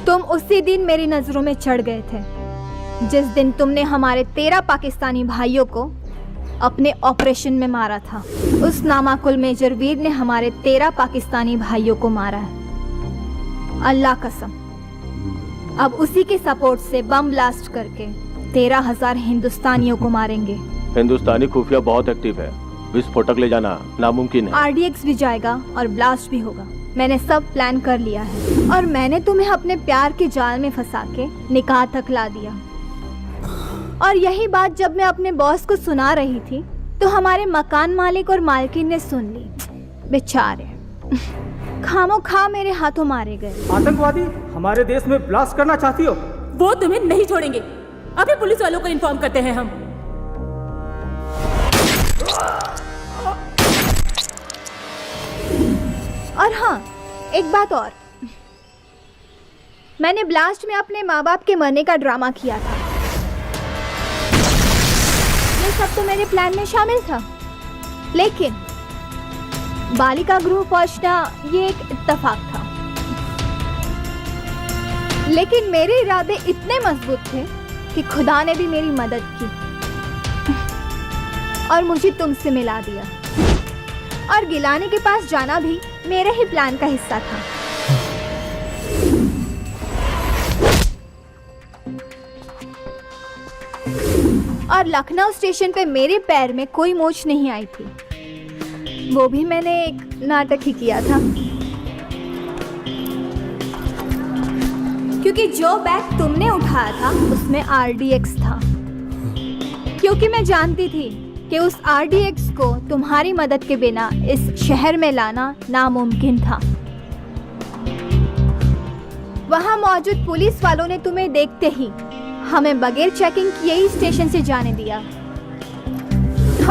तुम उसी दिन मेरी नजरों में चढ़ गए थे जिस दिन तुमने हमारे 13 पाकिस्तानी भाइयों को अपने ऑपरेशन में मारा था। उस नामाकुल मेजर वीर ने हमारे 13 पाकिस्तानी भाइयों को मारा है, अल्लाह कसम। अब उसी के सपोर्ट से बम ब्लास्ट करके 13,000 हिंदुस्तानियों को मारेंगे। हिंदुस्तानी खुफिया बहुत एक्टिव है, विस्फोटक ले जाना नामुमकिन है। RDX भी जाएगा और ब्लास्ट भी होगा। मैंने सब प्लान कर लिया है और मैंने तुम्हें अपने प्यार के जाल में फंसा के निकाह तक ला दिया। और यही बात जब मैं अपने बॉस को सुना रही थी तो हमारे मकान मालिक और मालकिन ने सुन ली। बेचारे खामोखा मेरे हाथों मारे गए। आतंकवादी हमारे देश में ब्लास्ट करना चाहती हो? वो तुम्हें नहीं छोड़ेंगे। अभी पुलिस वालों को इन्फॉर्म करते हैं हम। और हाँ, एक बात और, मैंने ब्लास्ट में अपने माँ बाप के मरने का ड्रामा किया था। ये सब तो मेरे प्लान में शामिल था, लेकिन बालिका गृह पहुंचना ये एक इत्तेफाक था। लेकिन मेरे इरादे इतने मजबूत थे कि खुदा ने भी मेरी मदद की और मुझे तुमसे मिला दिया। और गिलानी के पास जाना भी मेरे ही प्लान का हिस्सा था। और लखनऊ स्टेशन पे मेरे पैर में कोई मोच नहीं आई थी, वो भी मैंने एक नाटक ही किया था। क्योंकि जो बैग तुमने उठाया था उसमें RDX था, क्योंकि मैं जानती थी कि उस RDX को तुम्हारी मदद के बिना इस शहर में लाना नामुमकिन था। वहां मौजूद पुलिस वालों ने तुम्हें देखते ही हमें बगैर चेकिंग किए ही स्टेशन से जाने दिया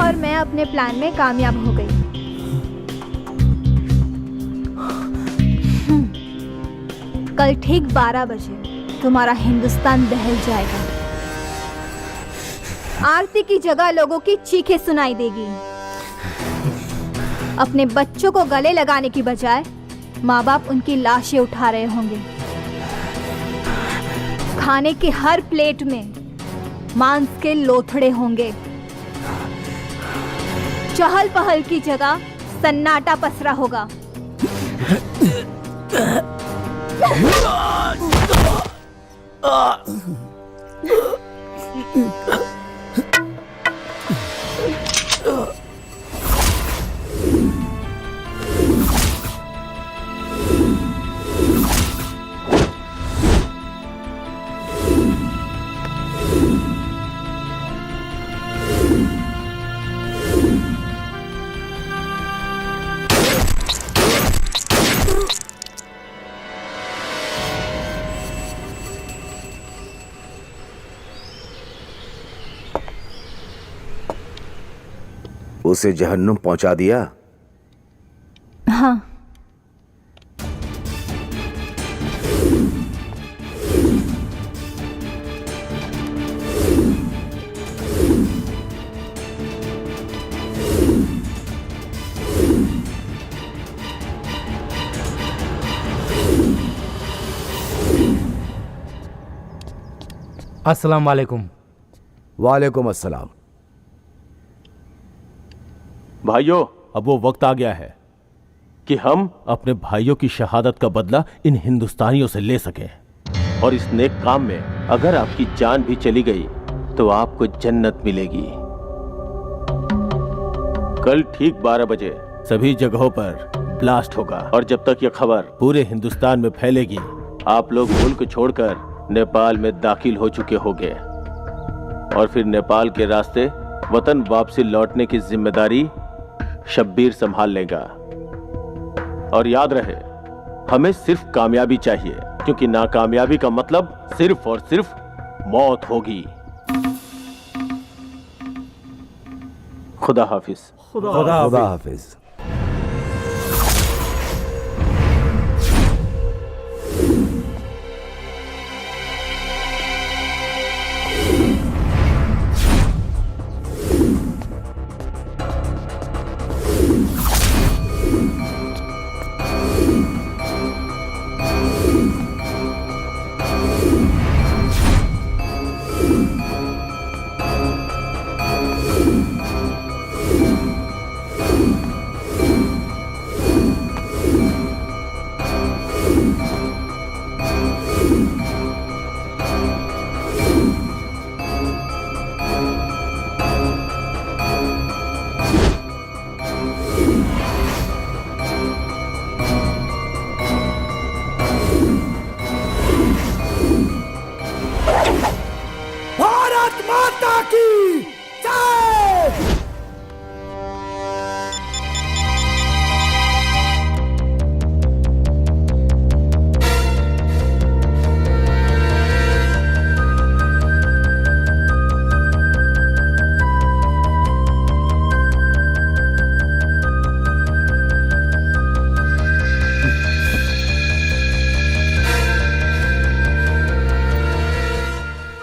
और मैं अपने प्लान में कामयाब हो गई। कल ठीक 12 बजे तुम्हारा हिंदुस्तान दहल जाएगा। आरती की जगह लोगों की चीखें सुनाई देगी। अपने बच्चों को गले लगाने की बजाय माँ बाप उनकी लाशें उठा रहे होंगे। खाने के हर प्लेट में मांस के लोथड़े होंगे। चहल पहल की जगह सन्नाटा पसरा होगा। उसे जहन्नुम पहुंचा दिया? हाँ। अस्सलाम वालेकुम। वालेकुम अस्सलाम। भाइयों, अब वो वक्त आ गया है कि हम अपने भाइयों की शहादत का बदला इन हिंदुस्तानियों से ले सकें। और इस नेक काम में अगर आपकी जान भी चली गई तो आपको जन्नत मिलेगी। कल ठीक 12 बजे सभी जगहों पर ब्लास्ट होगा और जब तक यह खबर पूरे हिंदुस्तान में फैलेगी आप लोग मुल्क छोड़कर नेपाल में दाखिल हो चुके होंगे और फिर नेपाल के रास्ते वतन वापसी लौटने की जिम्मेदारी शब्बीर संभाल लेगा। और याद रहे, हमें सिर्फ कामयाबी चाहिए, क्योंकि नाकामयाबी का मतलब सिर्फ और सिर्फ मौत होगी। खुदा हाफिज। खुदा हाफिज।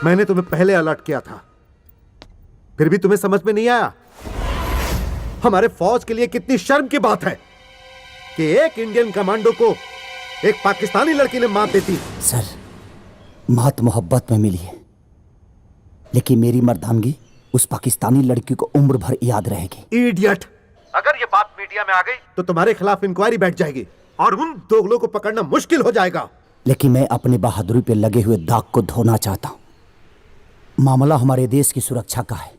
मैंने तुम्हें पहले अलर्ट किया था, फिर भी तुम्हें समझ में नहीं आया। हमारे फौज के लिए कितनी शर्म की बात है कि एक इंडियन कमांडो को एक पाकिस्तानी लड़की ने मार देती। सर, मात मोहब्बत में मिली है, लेकिन मेरी मर्दानगी उस पाकिस्तानी लड़की को उम्र भर याद रहेगी। इडियट! अगर ये बात मीडिया में आ गई तो तुम्हारे खिलाफ इंक्वायरी बैठ जाएगी और उन दोगलों को पकड़ना मुश्किल हो जाएगा। लेकिन मैं अपनी बहादुरी पे लगे हुए दाग को धोना चाहता हूं। मामला हमारे देश की सुरक्षा का है,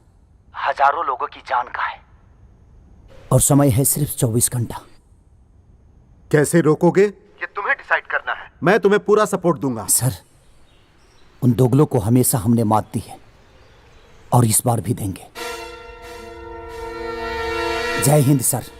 हजारों लोगों की जान का है, और समय है सिर्फ 24 घंटा। कैसे रोकोगे ये तुम्हें डिसाइड करना है। मैं तुम्हें पूरा सपोर्ट दूंगा। सर, उन दोगलों को हमेशा हमने मात दी है और इस बार भी देंगे। जय हिंद सर।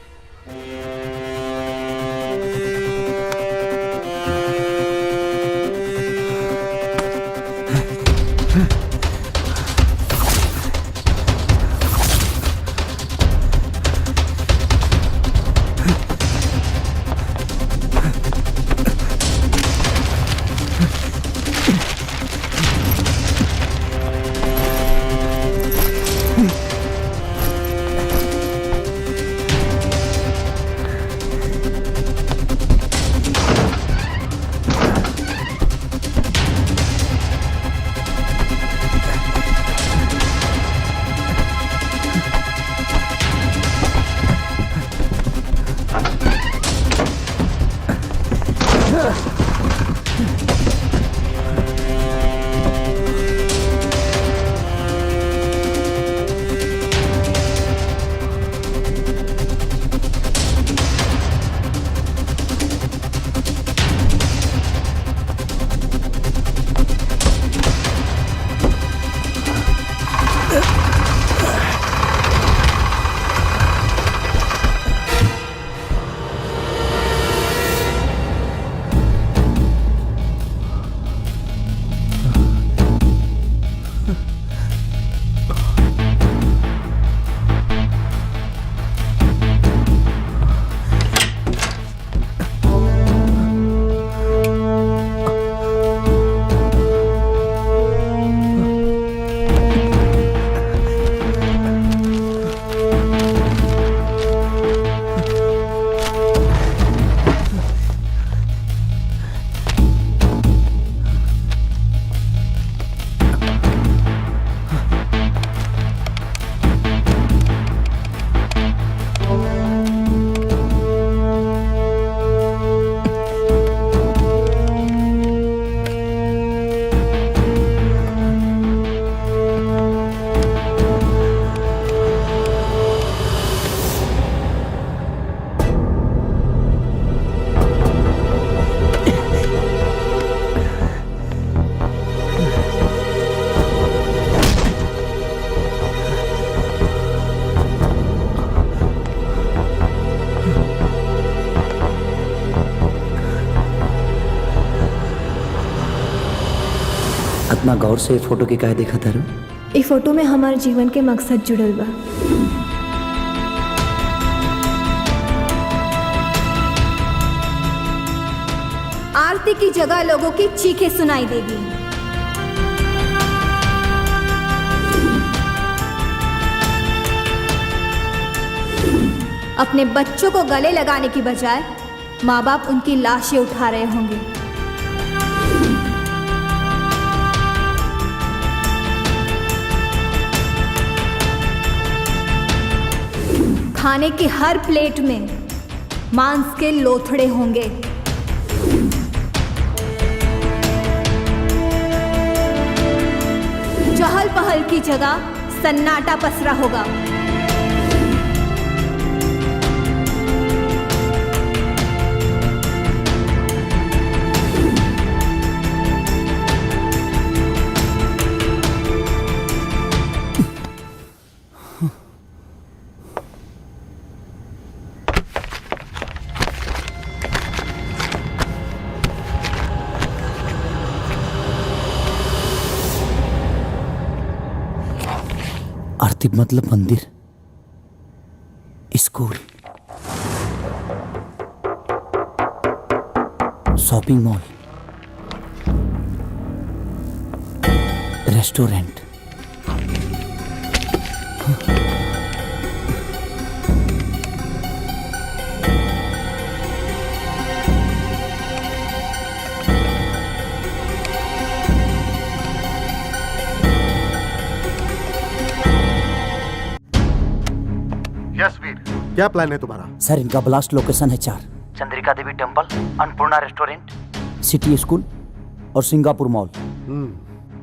इतना गौर से फोटो के काहे देखा तारू? ई फोटो में हमारे जीवन के मकसद जुड़ल बा। आरती की जगह लोगों की चीखें सुनाई देगी। अपने बच्चों को गले लगाने की बजाय माँ बाप उनकी लाशें उठा रहे होंगे। खाने की हर प्लेट में मांस के लोथड़े होंगे। चहल पहल की जगह सन्नाटा पसरा होगा। आरती मतलब मंदिर, school, shopping mall, restaurant. Yes Veer, क्या प्लान है तुम्हारा? सर, इनका ब्लास्ट लोकेशन है 4। Chandrika Devi temple, Annapurna restaurant, city school और सिंगापुर मॉल।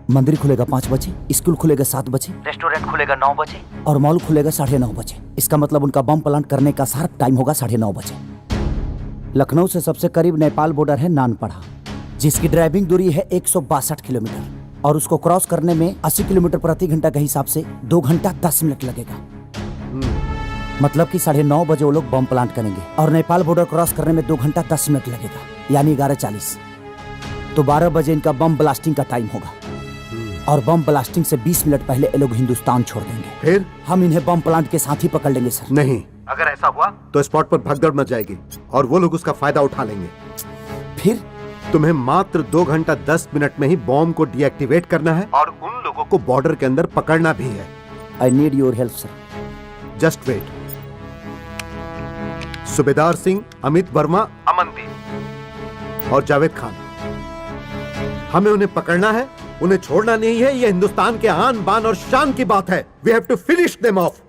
मंदिर खुलेगा 5 बजे, स्कूल खुलेगा 7 बजे, रेस्टोरेंट खुलेगा 9 बजे और मॉल खुलेगा 9:30 बजे। इसका मतलब उनका बम प्लांट करने का शार्प टाइम होगा 9:30 बजे। लखनऊ से सबसे करीब नेपाल बॉर्डर है नानपड़ा, जिसकी ड्राइविंग दूरी है 162 किलोमीटर और उसको क्रॉस करने में 80 किलोमीटर प्रति घंटा के हिसाब से 2 घंटा 10 मिनट लगेगा। मतलब कि 9:30 बजे वो लोग बम प्लांट करेंगे और नेपाल बॉर्डर क्रॉस करने में 2 घंटा 10 मिनट लगेगा, यानी 11:40। तो 12 बजे इनका बम ब्लास्टिंग का टाइम होगा और बम ब्लास्टिंग से 20 मिनट पहले ये लोग हिंदुस्तान छोड़ देंगे। फिर हम इन्हें बम प्लांट के साथ ही पकड़ लेंगे सर। नहीं, अगर ऐसा हुआ तो स्पॉट पर भगदड़ मच जाएगी और वो लोग उसका फायदा उठा लेंगे। फिर तुम्हें मात्र 2 घंटा 10 मिनट में ही बॉम्ब को डीएक्टिवेट करना है और उन लोगों को बॉर्डर के अंदर पकड़ना भी है। I need your help sir. Just wait. सूबेदार सिंह, अमित वर्मा, अमनदीप और जावेद खान, हमें उन्हें पकड़ना है, उन्हें छोड़ना नहीं है। यह हिंदुस्तान के आन बान और शान की बात है। We have to finish them of.